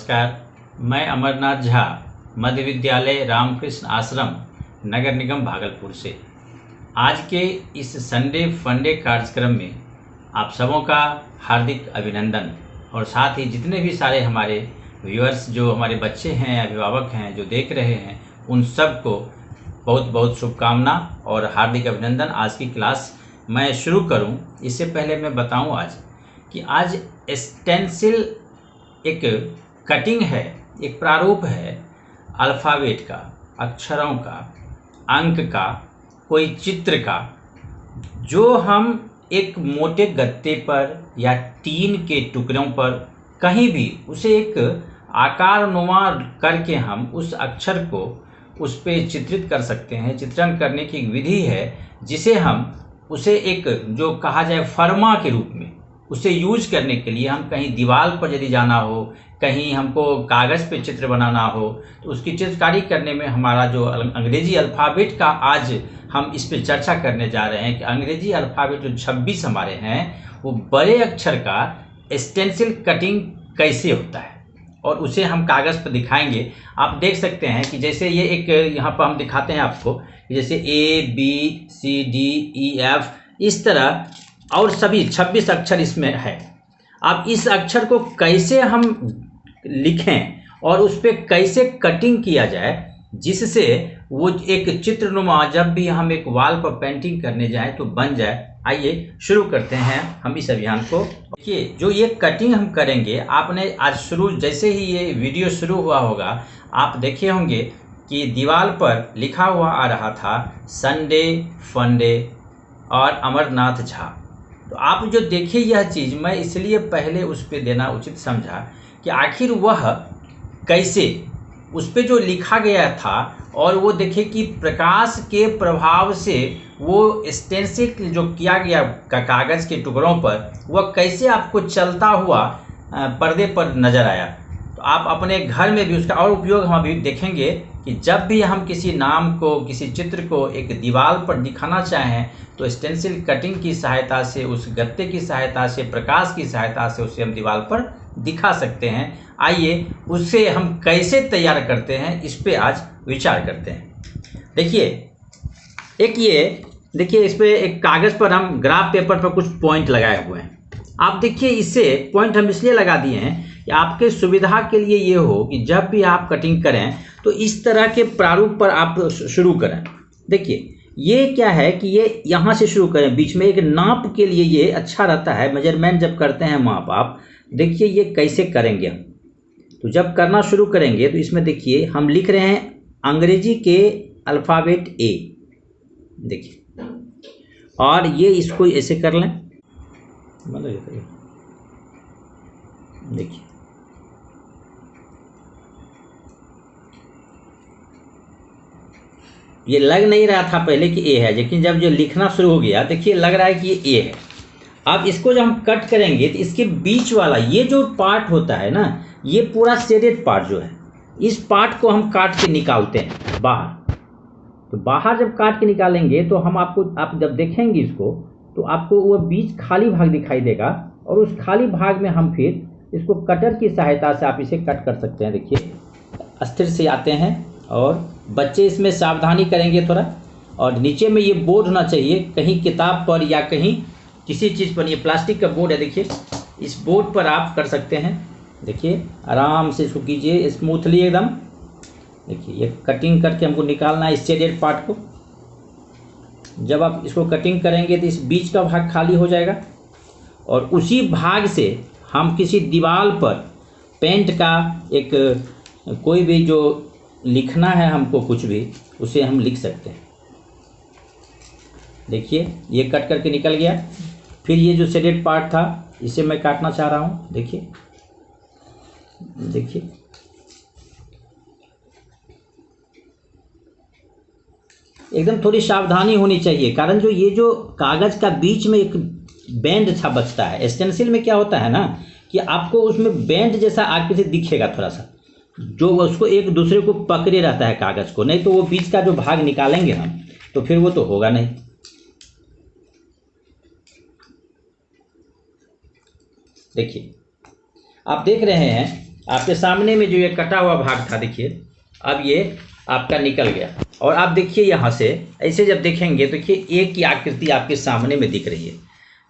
नमस्कार, मैं अमरनाथ झा, मध्य विद्यालय रामकृष्ण आश्रम, नगर निगम भागलपुर से। आज के इस संडे फंडे कार्यक्रम में आप सबों का हार्दिक अभिनंदन और साथ ही जितने भी सारे हमारे व्यूअर्स जो हमारे बच्चे हैं, अभिभावक हैं, जो देख रहे हैं, उन सब को बहुत बहुत शुभकामना और हार्दिक अभिनंदन। आज की क्लास मैं शुरू करूं इससे पहले मैं बताऊं आज स्टेंसिल एक कटिंग है, एक प्रारूप है अल्फ़ाबेट का, अक्षरों का, अंक का, कोई चित्र का, जो हम एक मोटे गत्ते पर या टीन के टुकड़ों पर कहीं भी उसे एक आकारनुमा करके हम उस अक्षर को उस पे चित्रित कर सकते हैं। चित्रण करने की एक विधि है जिसे हम उसे एक जो कहा जाए फर्मा के रूप में उसे यूज करने के लिए हम कहीं दीवार पर यदि जाना हो, कहीं हमको कागज़ पे चित्र बनाना हो, तो उसकी चित्रकारी करने में हमारा जो अंग्रेजी अल्फ़ाबेट का आज हम इस पे चर्चा करने जा रहे हैं कि अंग्रेजी अल्फ़ाबेट जो 26 हमारे हैं वो बड़े अक्षर का स्टेंसिल कटिंग कैसे होता है और उसे हम कागज़ पर दिखाएंगे। आप देख सकते हैं कि जैसे ये एक यहाँ पर हम दिखाते हैं आपको, जैसे ABCDEF इस तरह और सभी 26 अक्षर इसमें है। अब इस अक्षर को कैसे हम लिखें और उस पर कैसे कटिंग किया जाए जिससे वो एक चित्रनुमा जब भी हम एक वॉल पर पेंटिंग करने जाएं तो बन जाए। आइए शुरू करते हैं हम इस अभियान को। देखिए, जो ये कटिंग हम करेंगे, आपने आज शुरू जैसे ही ये वीडियो शुरू हुआ होगा आप देखे होंगे कि दीवार पर लिखा हुआ आ रहा था संडे फंडे और अमरनाथ झा। तो आप जो देखिए यह चीज़ मैं इसलिए पहले उस पर देना उचित समझा कि आखिर वह कैसे उस पर जो लिखा गया था और वो देखिए कि प्रकाश के प्रभाव से वो स्टेंसिल जो किया गया कागज़ के टुकड़ों पर वह कैसे आपको चलता हुआ पर्दे पर नज़र आया। तो आप अपने घर में भी उसका और उपयोग हम अभी देखेंगे कि जब भी हम किसी नाम को, किसी चित्र को एक दीवार पर दिखाना चाहें तो स्टेंसिल कटिंग की सहायता से, उस गत्ते की सहायता से, प्रकाश की सहायता से उसे हम दीवार पर दिखा सकते हैं। आइए उससे हम कैसे तैयार करते हैं इस पे आज विचार करते हैं। देखिए इस पे एक कागज़ पर हम ग्राफ पेपर पर कुछ पॉइंट लगाए हुए हैं। आप देखिए, इससे पॉइंट हम इसलिए लगा दिए हैं कि आपके सुविधा के लिए ये हो कि जब भी आप कटिंग करें तो इस तरह के प्रारूप पर आप शुरू करें। देखिए ये क्या है कि ये यहाँ से शुरू करें, बीच में एक नाप के लिए ये अच्छा रहता है। मेजरमेंट जब करते हैं माप, आप देखिए ये कैसे करेंगे हम। तो जब करना शुरू करेंगे तो इसमें देखिए हम लिख रहे हैं अंग्रेजी के अल्फ़ाबेट A, देखिए, और ये इसको ऐसे कर लें, देखिए ये लग नहीं रहा था पहले कि A है, लेकिन जब जो लिखना शुरू हो गया देखिए लग रहा है कि ये A है। अब इसको जब हम कट करेंगे तो इसके बीच वाला ये जो पार्ट होता है ना, ये पूरा शेडेड पार्ट जो है, इस पार्ट को हम काट के निकालते हैं बाहर। तो बाहर जब काट के निकालेंगे तो हम आप जब देखेंगे इसको तो आपको वो बीच खाली भाग दिखाई देगा और उस खाली भाग में हम फिर इसको कटर की सहायता से आप इसे कट कर सकते हैं। देखिए अस्थिर से आते हैं और बच्चे इसमें सावधानी करेंगे थोड़ा। और नीचे में ये बोर्ड होना चाहिए, कहीं किताब पर या कहीं किसी चीज़ पर। ये प्लास्टिक का बोर्ड है, देखिए इस बोर्ड पर आप कर सकते हैं। देखिए आराम से इसको कीजिए, स्मूथली एकदम। देखिए ये कटिंग करके हमको निकालना है इस शेडेड पार्ट को। जब आप इसको कटिंग करेंगे तो इस बीच का भाग खाली हो जाएगा और उसी भाग से हम किसी दीवार पर पेंट का एक कोई भी जो लिखना है हमको कुछ भी, उसे हम लिख सकते हैं। देखिए ये कट करके निकल गया। फिर ये जो शेडेड पार्ट था इसे मैं काटना चाह रहा हूँ। देखिए एकदम थोड़ी सावधानी होनी चाहिए, कारण जो ये जो कागज़ का बीच में एक बैंड सा बचता है। स्टेंसिल में क्या होता है ना कि आपको उसमें बैंड जैसा आगे से दिखेगा थोड़ा सा, जो उसको एक दूसरे को पकड़े रहता है कागज़ को, नहीं तो वो बीच का जो भाग निकालेंगे हम तो फिर वो तो होगा नहीं। देखिए आप देख रहे हैं आपके सामने में जो ये कटा हुआ भाग था देखिए, अब ये आपका निकल गया। और आप देखिए यहाँ से ऐसे जब देखेंगे तो देखिए एक की आकृति आपके सामने में दिख रही है।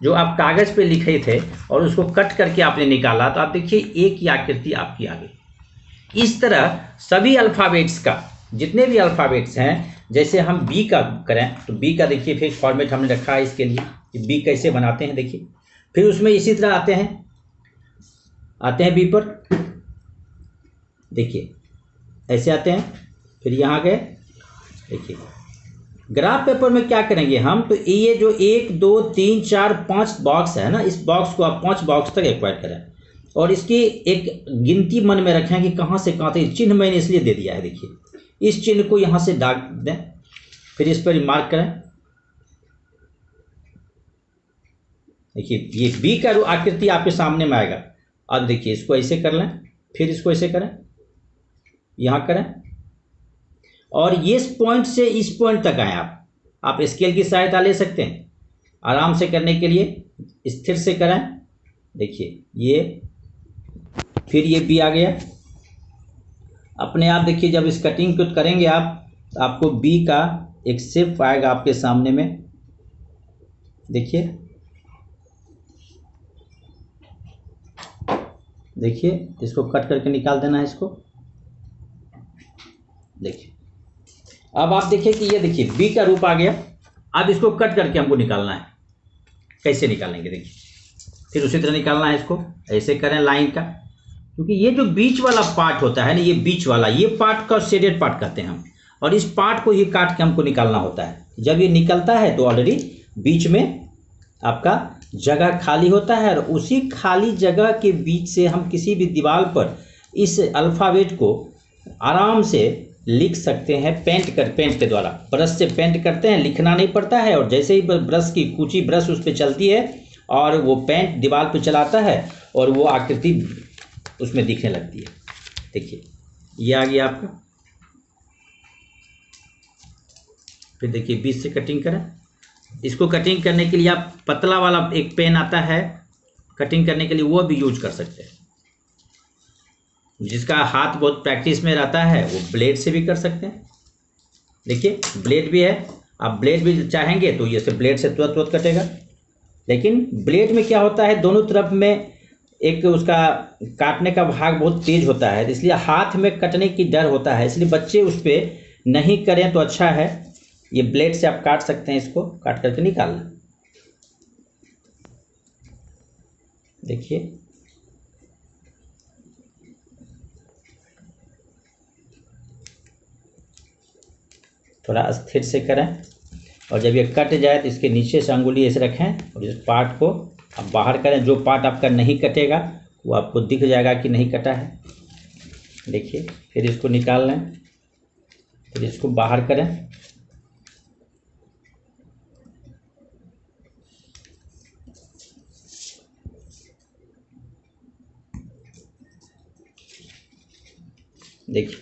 जो आप कागज़ पे लिखे थे और उसको कट करके आपने निकाला तो आप देखिए एक की आकृति आपकी आ गई। इस तरह सभी अल्फ़ाबेट्स का, जितने भी अल्फ़ाबेट्स हैं, जैसे हम बी का करें तो बी का देखिए फिर फॉर्मेट हमने रखा है इसके लिए कि बी कैसे बनाते हैं। देखिए फिर उसमें इसी तरह आते हैं बी पर, देखिए ऐसे आते हैं, फिर यहाँ गए। देखिए ग्राफ पेपर में क्या करेंगे हम, तो ये जो 1 2 3 4 5 बॉक्स है ना, इस बॉक्स को आप 5 बॉक्स तक एक्वायर करें और इसकी एक गिनती मन में रखें कि कहाँ से कहाँ तक। चिन्ह मैंने इसलिए दे दिया है, देखिए इस चिन्ह को यहाँ से दाग दें, फिर इस पर मार्क करें। देखिए ये बी का आकृति आपके सामने में आएगा। अब देखिए इसको ऐसे कर लें, फिर इसको ऐसे करें, यहाँ करें और ये इस पॉइंट से इस पॉइंट तक आए। आप स्केल की सहायता ले सकते हैं आराम से करने के लिए। स्थिर से करें, देखिए ये, फिर ये बी आ गया अपने आप। देखिए जब इस कटिंग को करेंगे आप, आपको बी का एक शेप आएगा आपके सामने में। देखिए इसको कट करके निकाल देना है इसको। देखिए अब आप देखिए कि ये देखिए बी का रूप आ गया। अब इसको कट करके हमको निकालना है। कैसे निकालेंगे, देखिए फिर उसी तरह निकालना है इसको। ऐसे करें लाइन का, क्योंकि ये जो बीच वाला पार्ट होता है ना, ये बीच वाला, ये पार्ट का शेडेड पार्ट कहते हैं हम, और इस पार्ट को ये काट के हमको निकालना होता है। जब ये निकलता है तो ऑलरेडी बीच में आपका जगह खाली होता है और उसी खाली जगह के बीच से हम किसी भी दीवार पर इस अल्फ़ाबेट को आराम से लिख सकते हैं। पेंट के द्वारा, ब्रश से पेंट करते हैं, लिखना नहीं पड़ता है। और जैसे ही ब्रश की कूची ब्रश उस पर चलती है और वो पेंट दीवार पे चलाता है और वो आकृति उसमें दिखने लगती है। देखिए ये आ गया आपका। फिर देखिए बीच से कटिंग करें। इसको कटिंग करने के लिए आप पतला वाला एक पेन आता है कटिंग करने के लिए, वो भी यूज कर सकते हैं। जिसका हाथ बहुत प्रैक्टिस में रहता है वो ब्लेड से भी कर सकते हैं। देखिए ब्लेड भी है, आप ब्लेड भी चाहेंगे तो ये से ब्लेड से तुरंत कटेगा। लेकिन ब्लेड में क्या होता है, दोनों तरफ में एक उसका काटने का भाग बहुत तेज होता है, इसलिए हाथ में कटने की डर होता है। इसलिए बच्चे उस पर नहीं करें तो अच्छा है। ये ब्लेड से आप काट सकते हैं, इसको काट करके निकालना। देखिए थोड़ा स्थिर से करें और जब ये कट जाए तो इसके नीचे से अंगुली ऐसे रखें और इस पार्ट को आप बाहर करें। जो पार्ट आपका नहीं कटेगा वो आपको दिख जाएगा कि नहीं कटा है। देखिए फिर इसको निकाल लें, फिर इसको बाहर करें। देखिए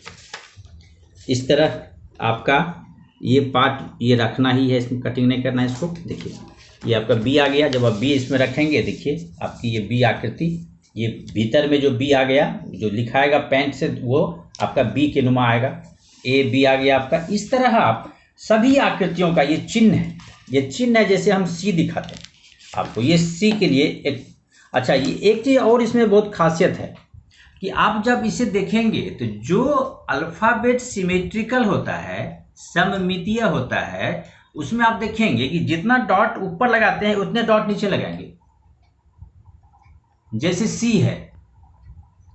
इस तरह आपका ये पार्ट ये रखना ही है, इसमें कटिंग नहीं करना है इसको। देखिए ये आपका बी आ गया। जब आप बी इसमें रखेंगे, देखिए आपकी ये बी आकृति, ये भीतर में जो बी आ गया, जो लिखाएगा पेंट से, वो आपका बी के नुमा आएगा। ए बी आ गया आपका। इस तरह आप सभी आकृतियों का ये चिन्ह है, ये चिन्ह है जैसे हम सी दिखाते हैं आपको। ये सी के लिए एक अच्छा, ये एक चीज़ और इसमें बहुत खासियत है कि आप जब इसे देखेंगे तो जो अल्फ़ाबेट सिमेट्रिकल होता है, सममितीय होता है, उसमें आप देखेंगे कि जितना डॉट ऊपर लगाते हैं उतने डॉट नीचे लगाएंगे। जैसे सी है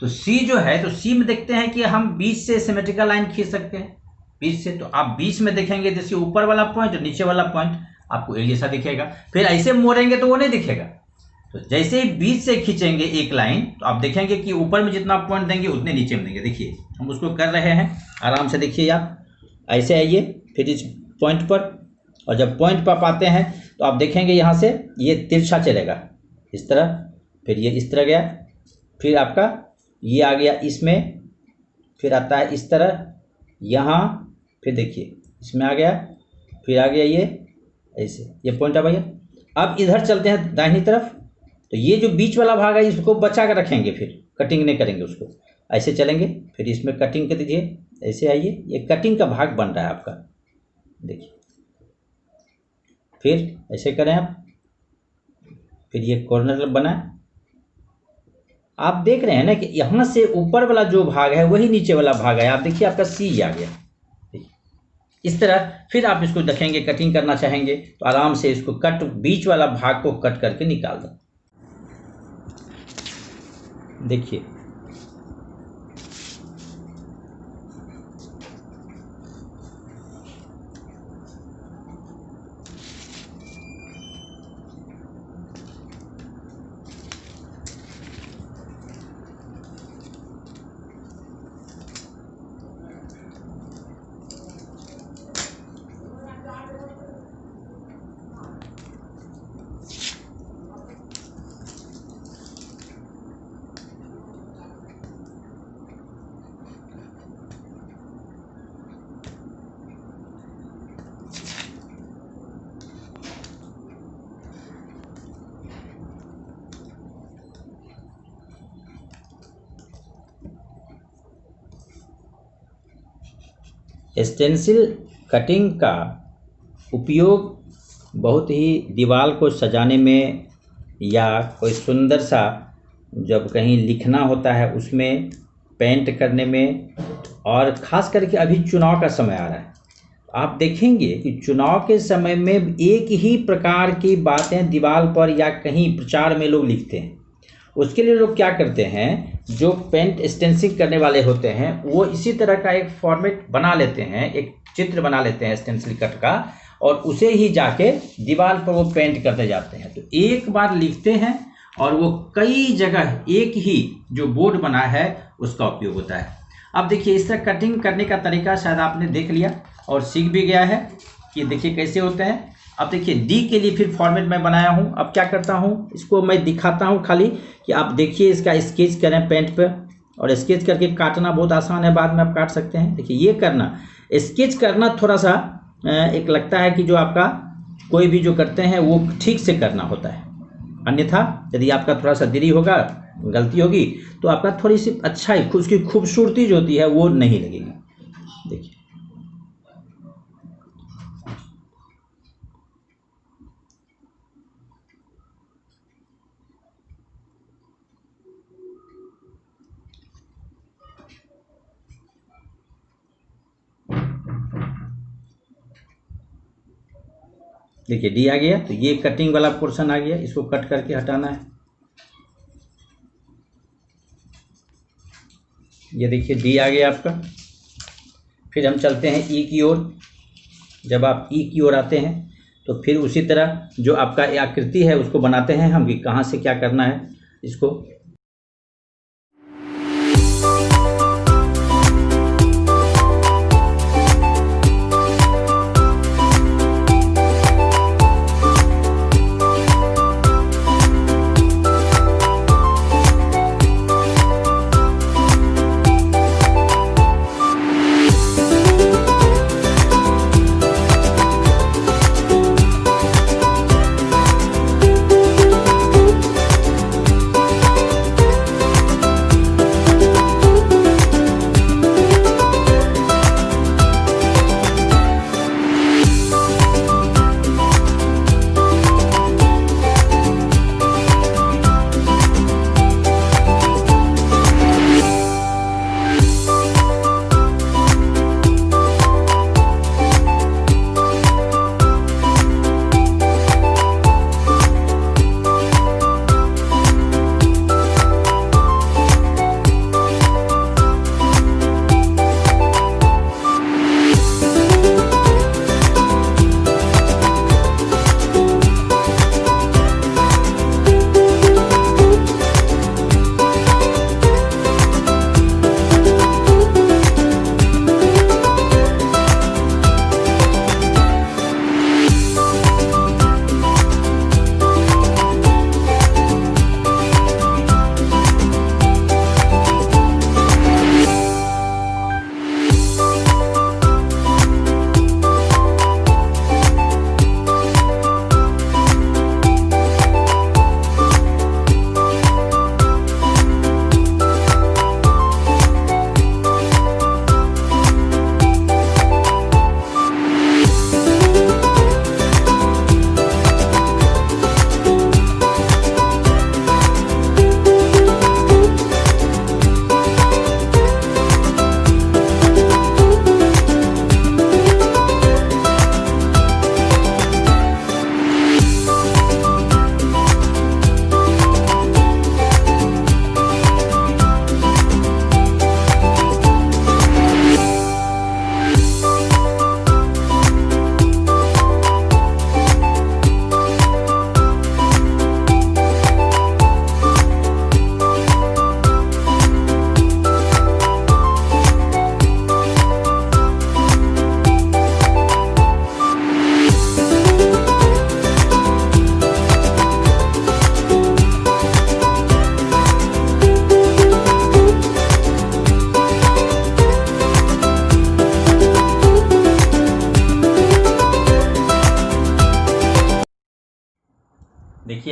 तो सी जो है, तो सी में देखते हैं कि हम बीच से सिमेट्रिकल लाइन खींच सकते हैं बीच से। तो आप बीच में देखेंगे जैसे ऊपर वाला पॉइंट और नीचे वाला पॉइंट आपको एक जैसा दिखेगा। फिर ऐसे मोड़ेंगे तो वो नहीं दिखेगा। तो जैसे ही बीच से खींचेंगे एक लाइन तो आप देखेंगे कि ऊपर में जितना पॉइंट देंगे उतने नीचे में देंगे। देखिए हम उसको कर रहे हैं आराम से। देखिए आप ऐसे आइए फिर इस पॉइंट पर, और जब पॉइंट पर आते हैं तो आप देखेंगे यहाँ से ये तिरछा चलेगा इस तरह, फिर ये इस तरह गया, फिर आपका ये आ गया इसमें, फिर आता है इस तरह यहाँ, फिर देखिए इसमें आ गया, फिर आ गया ये ऐसे, ये पॉइंट आ गया। अब इधर चलते हैं दाहिनी तरफ। तो ये जो बीच वाला भाग है इसको बचा कर रखेंगे, फिर कटिंग नहीं करेंगे उसको। ऐसे चलेंगे, फिर इसमें कटिंग कर दीजिए, ऐसे आइए, ये कटिंग का भाग बन रहा है आपका, देखिए। फिर ऐसे करें आप, फिर ये कॉर्नर बना है, आप देख रहे हैं ना कि यहाँ से ऊपर वाला जो भाग है वही नीचे वाला भाग है। आप देखिए आपका सी आ गया, इस तरह। फिर आप इसको देखेंगे, कटिंग करना चाहेंगे तो आराम से इसको कट, बीच वाला भाग को कट करके निकाल दो, देखिए। स्टेंसिल कटिंग का उपयोग बहुत ही दीवार को सजाने में, या कोई सुंदर सा जब कहीं लिखना होता है उसमें पेंट करने में, और ख़ास करके अभी चुनाव का समय आ रहा है। आप देखेंगे कि चुनाव के समय में एक ही प्रकार की बातें दीवार पर या कहीं प्रचार में लोग लिखते हैं। उसके लिए लोग क्या करते हैं, जो पेंट स्टेंसिल करने वाले होते हैं वो इसी तरह का एक फॉर्मेट बना लेते हैं, एक चित्र बना लेते हैं स्टेंसिल कट का, और उसे ही जाके दीवार पर वो पेंट करते जाते हैं। तो एक बार लिखते हैं और वो कई जगह एक ही जो बोर्ड बना है उसका उपयोग होता है। अब देखिए इस तरह कटिंग करने का तरीका शायद आपने देख लिया और सीख भी गया है कि देखिए कैसे होते हैं। अब देखिए डी के लिए फिर फॉर्मेट मैं बनाया हूँ। अब क्या करता हूँ, इसको मैं दिखाता हूँ खाली कि आप देखिए, इसका स्केच करें पेंट पे, और स्केच करके काटना बहुत आसान है, बाद में आप काट सकते हैं। देखिए ये करना, स्केच करना थोड़ा सा एक लगता है कि जो आपका कोई भी जो करते हैं वो ठीक से करना होता है, अन्यथा यदि आपका थोड़ा सा देरी होगा, गलती होगी, तो आपका थोड़ी सी अच्छाई, उसकी खूबसूरती जो होती है वो नहीं लगेगी। देखिए देखिए डी आ गया, तो ये कटिंग वाला पोर्शन आ गया, इसको कट करके हटाना है। ये देखिए डी आ गया आपका। फिर हम चलते हैं ई की ओर। जब आप ई की ओर आते हैं तो फिर उसी तरह जो आपका आकृति है उसको बनाते हैं हम, कि कहाँ से क्या करना है इसको।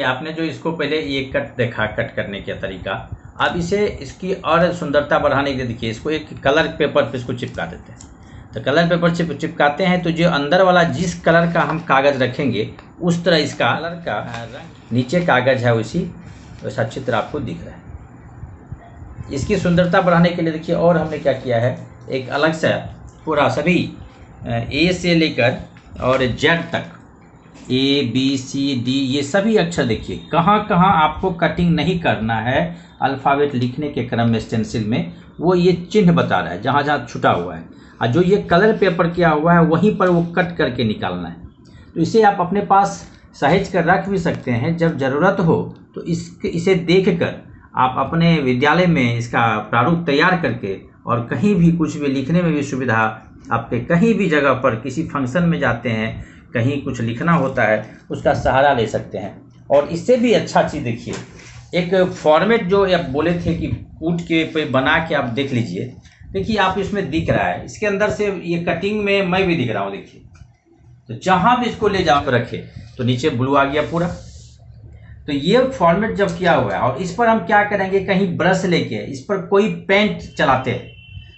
आपने जो इसको पहले ये कट देखा, कट करने का तरीका, अब इसे इसकी और सुंदरता बढ़ाने के लिए देखिए इसको एक कलर पेपर पे इसको चिपका देते हैं। तो कलर पेपर चिपकाते हैं तो जो अंदर वाला जिस कलर का हम कागज़ रखेंगे उस तरह इसका कलर का रंग नीचे कागज़ है उसी वैसा चित्र आपको दिख रहा है। इसकी सुंदरता बढ़ाने के लिए देखिए और हमने क्या किया है, एक अलग से पूरा सभी ए से लेकर और जेड तक ABCD ये सभी अक्षर देखिए कहाँ कहाँ आपको कटिंग नहीं करना है अल्फ़ाबेट लिखने के क्रम में स्टेंसिल में, वो ये चिन्ह बता रहा है जहाँ जहाँ छुटा हुआ है, और जो ये कलर पेपर किया हुआ है वहीं पर वो कट करके निकालना है। तो इसे आप अपने पास सहेज कर रख भी सकते हैं, जब ज़रूरत हो तो इसे देख कर आप अपने विद्यालय में इसका प्रारूप तैयार करके और कहीं भी कुछ भी लिखने में भी सुविधा, आपके कहीं भी जगह पर किसी फंक्शन में जाते हैं, कहीं कुछ लिखना होता है, उसका सहारा ले सकते हैं। और इससे भी अच्छा चीज़ देखिए, एक फॉर्मेट जो आप बोले थे कि कूट के पे बना के आप देख लीजिए, देखिए आप इसमें दिख रहा है, इसके अंदर से ये कटिंग में मैं भी दिख रहा हूँ देखिए। तो जहाँ भी इसको ले जाओ रखे तो नीचे ब्लू आ गया पूरा। तो ये फॉर्मेट जब किया हुआ है और इस पर हम क्या करेंगे, कहीं ब्रश लेके इस पर कोई पेंट चलाते हैं,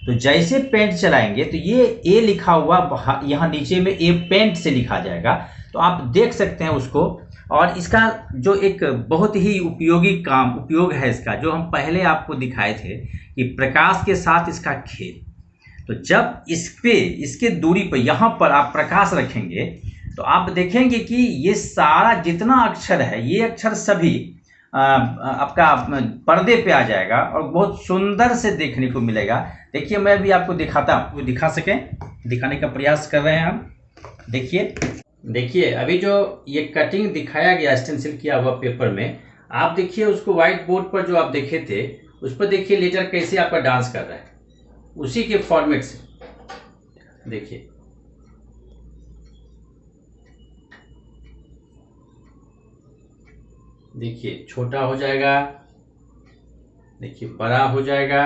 तो जैसे पेंट चलाएंगे तो ये ए लिखा हुआ यहाँ नीचे में ए पेंट से लिखा जाएगा, तो आप देख सकते हैं उसको। और इसका जो एक बहुत ही उपयोग है इसका, जो हम पहले आपको दिखाए थे कि प्रकाश के साथ इसका खेल। तो जब इसके दूरी पर यहाँ पर आप प्रकाश रखेंगे तो आप देखेंगे कि ये सारा जितना अक्षर है, ये अक्षर सभी आपका पर्दे पे आ जाएगा और बहुत सुंदर से देखने को मिलेगा। देखिए मैं भी आपको दिखाता हूँ, दिखा सकें, दिखाने का प्रयास कर रहे हैं हम। देखिए अभी जो ये कटिंग दिखाया गया स्टेंसिल किया हुआ पेपर में, आप देखिए उसको व्हाइट बोर्ड पर जो आप देखे थे उस पर देखिए लेटर कैसे आपका डांस कर रहा है, उसी के फॉर्मेट से देखिए छोटा हो जाएगा, देखिए बड़ा हो जाएगा।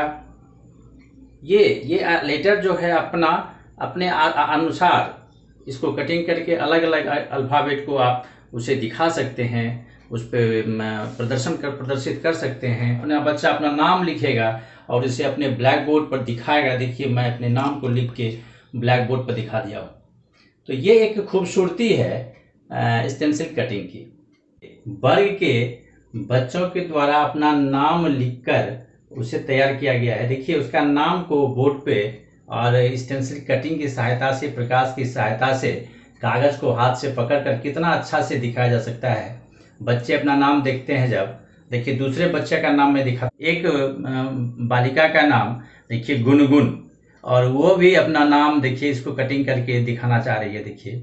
ये लेटर जो है अपने अनुसार इसको कटिंग करके अलग अलग अल्फ़ाबेट को आप उसे दिखा सकते हैं, उस पर प्रदर्शित कर सकते हैं। अपना बच्चा अपना नाम लिखेगा और इसे अपने ब्लैक बोर्ड पर दिखाएगा। देखिए मैं अपने नाम को लिख के ब्लैक बोर्ड पर दिखा दिया हूँ। तो ये एक खूबसूरती है स्टेंसिल कटिंग की। वर्ग के बच्चों के द्वारा अपना नाम लिखकर उसे तैयार किया गया है। देखिए उसका नाम को बोर्ड पे और स्टेंसिल कटिंग की सहायता से, प्रकाश की सहायता से कागज़ को हाथ से पकड़कर कितना अच्छा से दिखाया जा सकता है। बच्चे अपना नाम देखते हैं जब, देखिए दूसरे बच्चे का नाम मैं दिखा, एक बालिका का नाम देखिए गुनगुन, और वो भी अपना नाम देखिए इसको कटिंग करके दिखाना चाह रही है। देखिए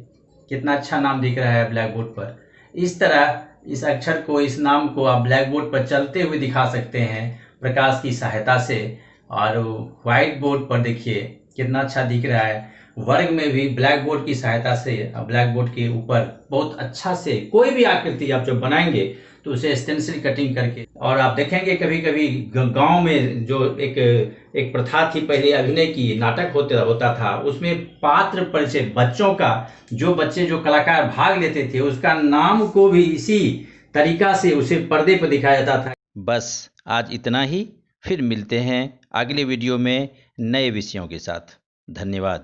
कितना अच्छा नाम दिख रहा है ब्लैक बोर्ड पर। इस तरह इस अक्षर को, इस नाम को आप ब्लैक बोर्ड पर चलते हुए दिखा सकते हैं प्रकाश की सहायता से। और व्हाइट बोर्ड पर देखिए कितना अच्छा दिख रहा है। वर्ग में भी ब्लैक बोर्ड की सहायता से, ब्लैक बोर्ड के ऊपर बहुत अच्छा से कोई भी आकृति आप जब बनाएंगे तो उसे स्टेंसिल कटिंग करके, और आप देखेंगे कभी कभी गांव में जो एक प्रथा थी पहले, अभिनय की नाटक होता था, उसमें पात्र परिचय बच्चों का, जो बच्चे जो कलाकार भाग लेते थे उसका नाम को भी इसी तरीका से उसे पर्दे पर दिखाया जाता था। बस आज इतना ही, फिर मिलते हैं अगले वीडियो में नए विषयों के साथ। धन्यवाद।